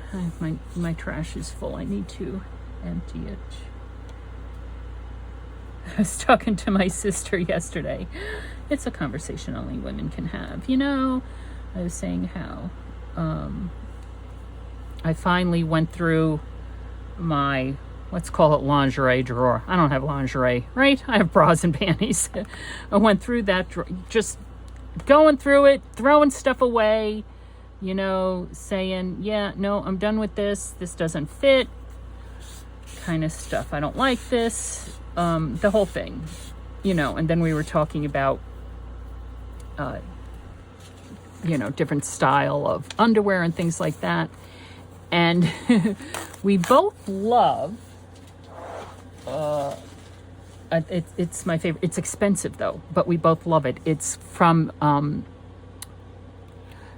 My trash is full. I need to empty it. I was talking to my sister yesterday. It's a conversation only women can have. You know, I was saying how I finally went through my, let's call it lingerie drawer. I don't have lingerie, right? I have bras and panties. I went through that drawer, just going through it, throwing stuff away, you know, saying, yeah, no, I'm done with this. This doesn't fit, kind of stuff. I don't like this, the whole thing, you know. And then we were talking about, you know, different style of underwear and things like that. And we both love, it's my favorite. It's expensive though, but we both love it. It's from,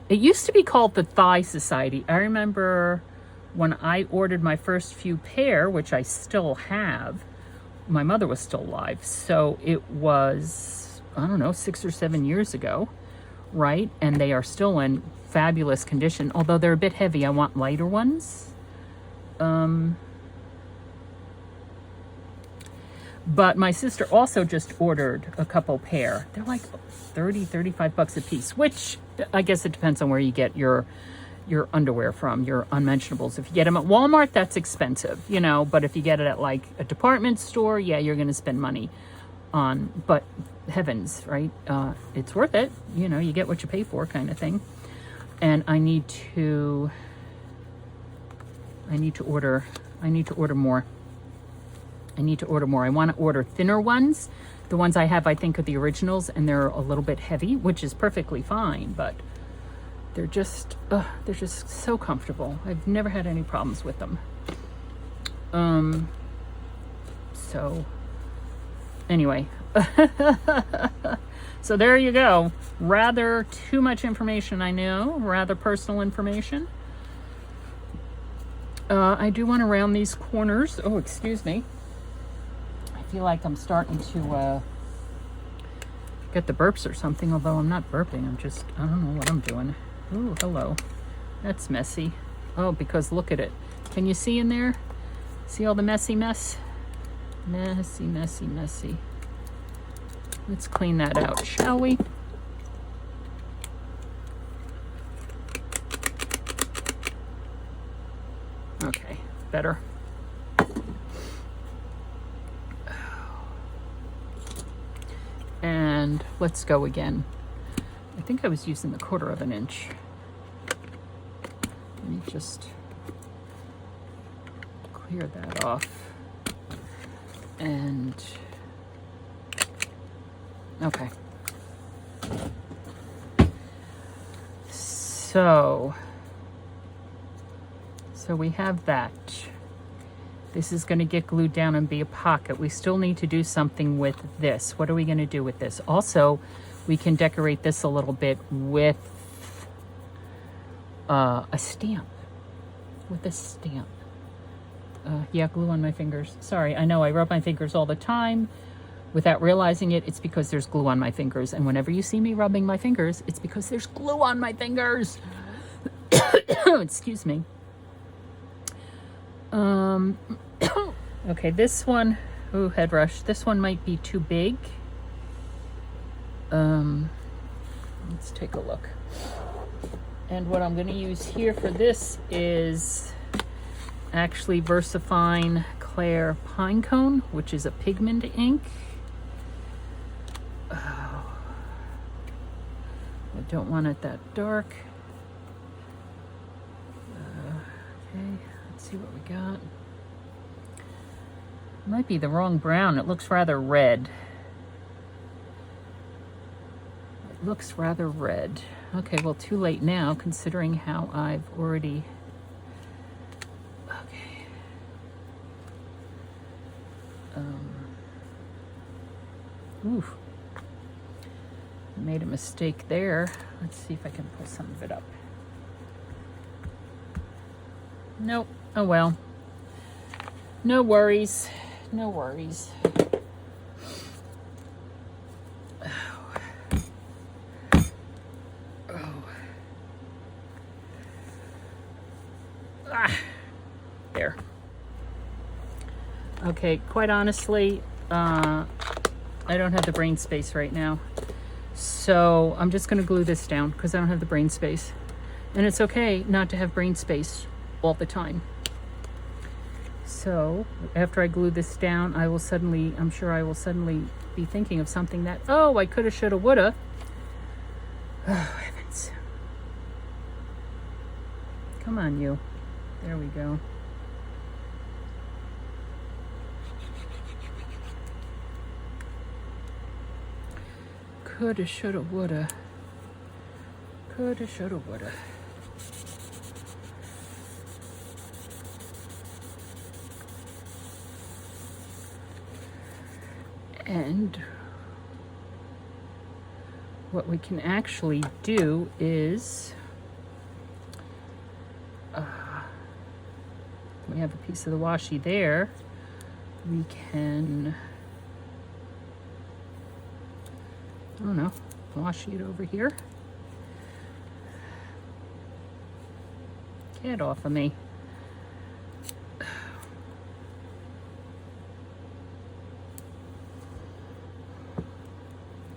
it used to be called the Thigh Society. I remember when I ordered my first few pair, which I still have, my mother was still alive. So it was, I don't know, 6 or 7 years ago, right? And they are still in fabulous condition, although they're a bit heavy. I want lighter ones. But my sister also just ordered a couple pair. They're like 30, 35 bucks a piece, which I guess it depends on where you get your underwear from, your unmentionables. If you get them at Walmart, that's expensive, you know, but if you get it at like a department store, yeah, you're going to spend money on, but heavens, right? It's worth it. You know, you get what you pay for kind of thing. And I need to order more. I want to order thinner ones. The ones I have, I think, are the originals, and they're a little bit heavy, which is perfectly fine, but they're just so comfortable. I've never had any problems with them. So anyway, so there you go. Rather too much information, I know, rather personal information. I do want to round these corners. Oh, excuse me. I feel like I'm starting to get the burps or something, although I'm not burping. I don't know what I'm doing. Ooh, hello. That's messy. Oh, because look at it. Can you see in there? See all the messy mess? Messy, messy, messy. Let's clean that out, shall we? Okay, better. And let's go again. I think I was using the 1/4 of an inch. Let me just clear that off. And okay. So we have that. This is going to get glued down and be a pocket. We still need to do something with this. What are we going to do with this? Also, we can decorate this a little bit with a stamp. With a stamp. Yeah, glue on my fingers. Sorry, I know I rub my fingers all the time without realizing it. It's because there's glue on my fingers. And whenever you see me rubbing my fingers, it's because there's glue on my fingers. Excuse me. Okay, this one, ooh, head rush. This one might be too big. Let's take a look. And what I'm going to use here for this is actually VersaFine Claire Pinecone, which is a pigment ink. Oh, I don't want it that dark. Okay, let's see what we got. Might be the wrong brown. It looks rather red. It looks rather red. Okay, well, too late now, considering how I've already... Okay. Ooh. Made a mistake there. Let's see if I can pull some of it up. Nope. Oh well. No worries. No worries. There. Okay, quite honestly, I don't have the brain space right now. So I'm just going to glue this down because I don't have the brain space. And it's okay not to have brain space all the time. So after I glue this down, I'm sure I will suddenly be thinking of something that, oh, I coulda, shoulda, woulda. Oh, heavens. Come on, you. There we go. Coulda, shoulda, woulda. Coulda, shoulda, woulda. And what we can actually do is we have a piece of the washi there. We can, I don't know, washi it over here. Get off of me.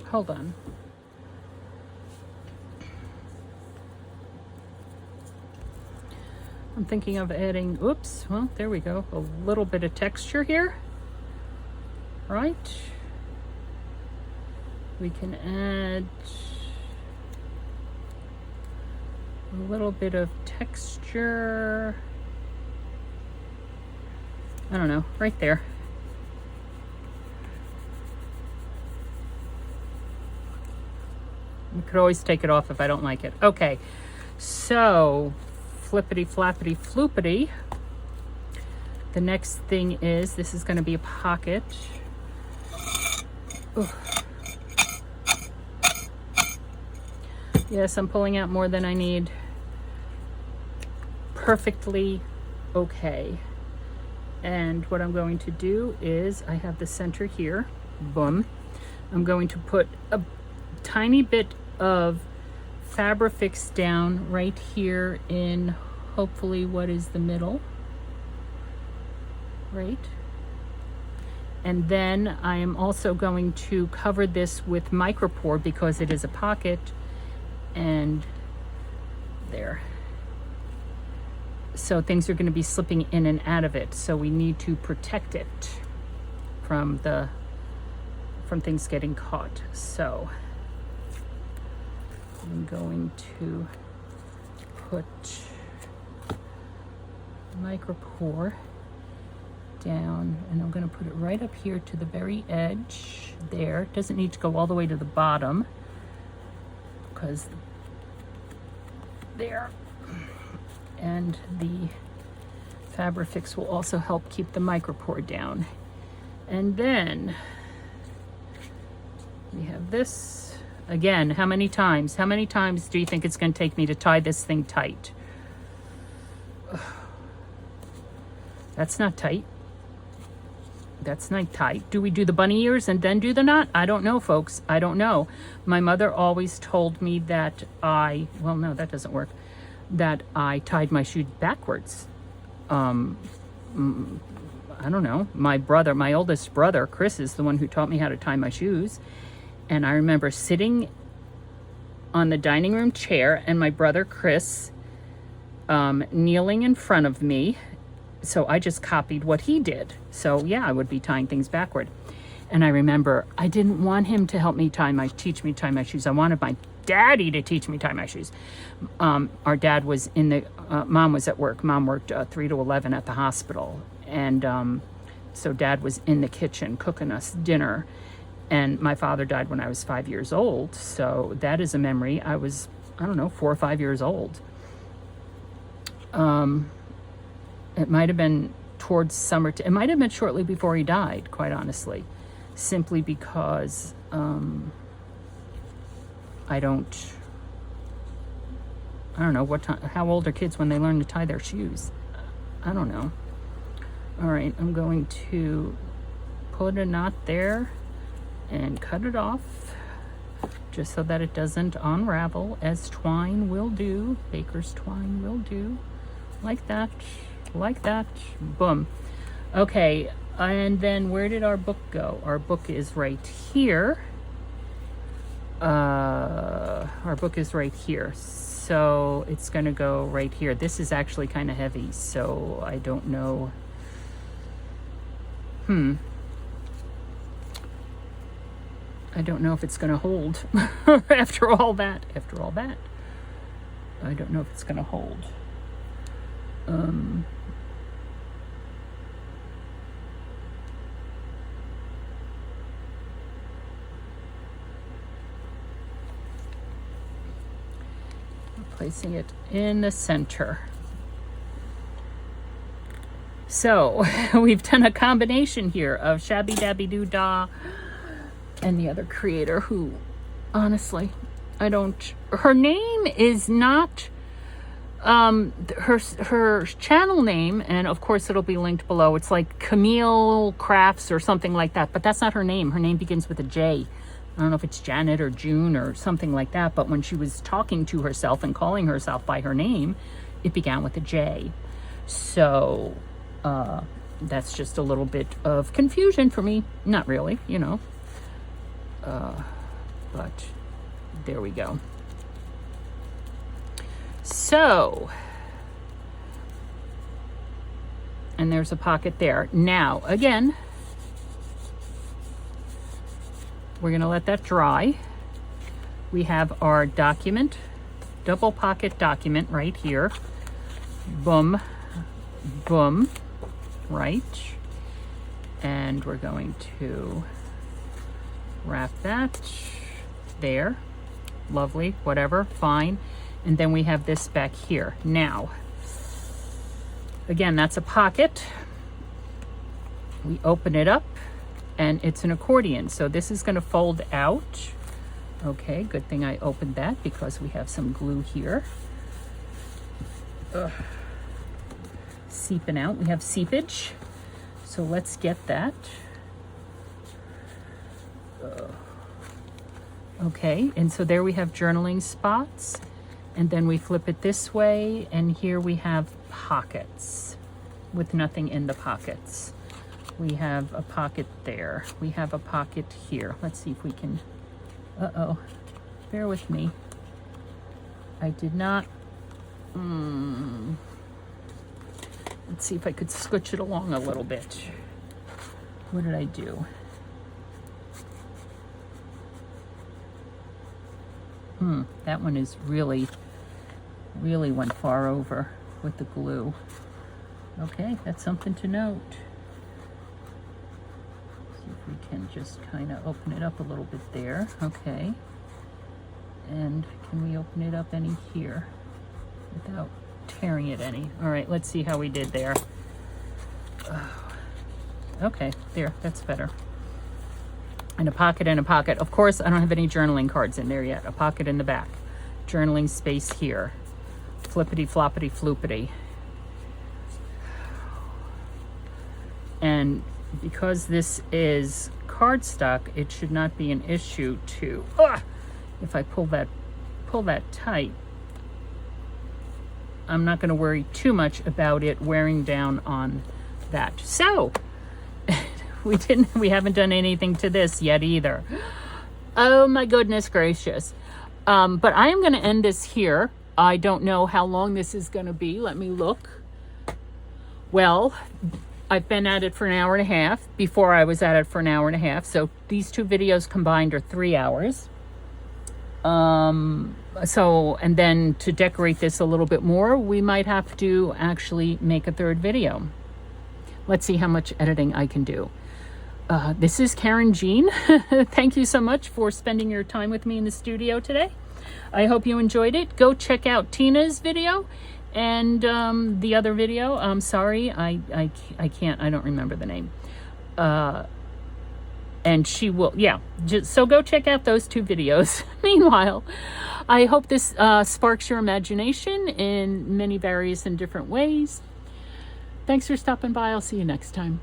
Hold on. I'm thinking of adding, oops, well, there we go, a little bit of texture here, right? We can add a little bit of texture, I don't know, right there. You could always take it off if I don't like it. Okay, so flippity flappity floopity. The next thing is, this is going to be a pocket. Ooh. Yes, I'm pulling out more than I need. Perfectly okay. And what I'm going to do is, I have the center here, boom. I'm going to put a tiny bit of Fabrifix down right here in hopefully what is the middle, right? And then I am also going to cover this with micropore because it is a pocket, and there. So things are going to be slipping in and out of it, so we need to protect it from things getting caught. So I'm going to put micropore down, and I'm going to put it right up here to the very edge there. It doesn't need to go all the way to the bottom because there. And the Fabrifix will also help keep the micropore down. And then we have this. Again, how many times do you think it's going to take me to tie this thing tight? That's not tight. That's not tight. Do we do the bunny ears and then do the knot? I don't know, folks. I don't know. My mother always told me that well, no, that doesn't work, that I tied my shoe backwards. I don't know. My oldest brother, Chris, is the one who taught me how to tie my shoes. And I remember sitting on the dining room chair and my brother Chris kneeling in front of me. So I just copied what he did. So yeah, I would be tying things backward. And I remember I didn't want him to help me teach me to tie my shoes. I wanted my daddy to teach me to tie my shoes. Our dad was mom was at work. Mom worked 3 to 11 at the hospital. And so dad was in the kitchen cooking us dinner. And my father died when I was 5 years old. So that is a memory. I was, I don't know, 4 or 5 years old. It might have been towards summer. It might have been shortly before he died, quite honestly. simply because I don't know what time, how old are kids when they learn to tie their shoes? I don't know. All right, I'm going to put a knot there and cut it off just so that it doesn't unravel, as twine will do, baker's twine will do, like that, boom. Okay, and then where did our book go? Our book is right here. Our book is right here, so it's going to go right here. This is actually kind of heavy, so I don't know. I don't know if it's going to hold. After all that, I don't know if it's going to hold. Placing it in the center. So we've done a combination here of Shabby Dabby Doo Dah and the other creator, who honestly her name is not her channel name, and of course it'll be linked below. It's like Camille Crafts or something like that, but that's not her name. Her name begins with a J. I don't know if it's Janet or June or something like that, but when she was talking to herself and calling herself by her name, it began with a J. So that's just a little bit of confusion for me. Not really, you know. But there we go. So, and there's a pocket there. Now, again, we're going to let that dry. We have our document, double pocket document right here. Boom, boom, right. And we're going to wrap that there. Lovely, whatever, fine. And then we have this back here. Now, again, that's a pocket. We open it up and it's an accordion. So this is going to fold out. Okay, good thing I opened that because we have some glue here. Seeping out. We have seepage. So let's get that. Okay, and so there we have journaling spots, and then we flip it this way, and here we have pockets with nothing in the pockets. We have a pocket there. We have a pocket here. Let's see if we can, bear with me. I did not, let's see if I could scooch it along a little bit. What did I do? That one is really went far over with the glue. Okay, that's something to note. See if we can just kind of open it up a little bit there. Okay. And can we open it up any here without tearing it any? All right, let's see how we did there. Okay, there, that's better. And a pocket and a pocket. Of course, I don't have any journaling cards in there yet. A pocket in the back. Journaling space here. Flippity floppity floopity. And because this is cardstock, it should not be an issue to, if I pull that tight, I'm not going to worry too much about it wearing down on that. So, we haven't done anything to this yet either. Oh my goodness gracious. But I am going to end this here. I don't know how long this is going to be. Let me look. Well, I've been at it for an hour and a half. Before I was at it for an hour and a half. So these two videos combined are 3 hours. So, and then to decorate this a little bit more, we might have to actually make a third video. Let's see how much editing I can do. This is Karynjean. Thank you so much for spending your time with me in the studio today. I hope you enjoyed it. Go check out Tina's video and the other video. I'm sorry, I can't, I don't remember the name. And she will, yeah. So go check out those 2 videos. Meanwhile, I hope this sparks your imagination in many various and different ways. Thanks for stopping by. I'll see you next time.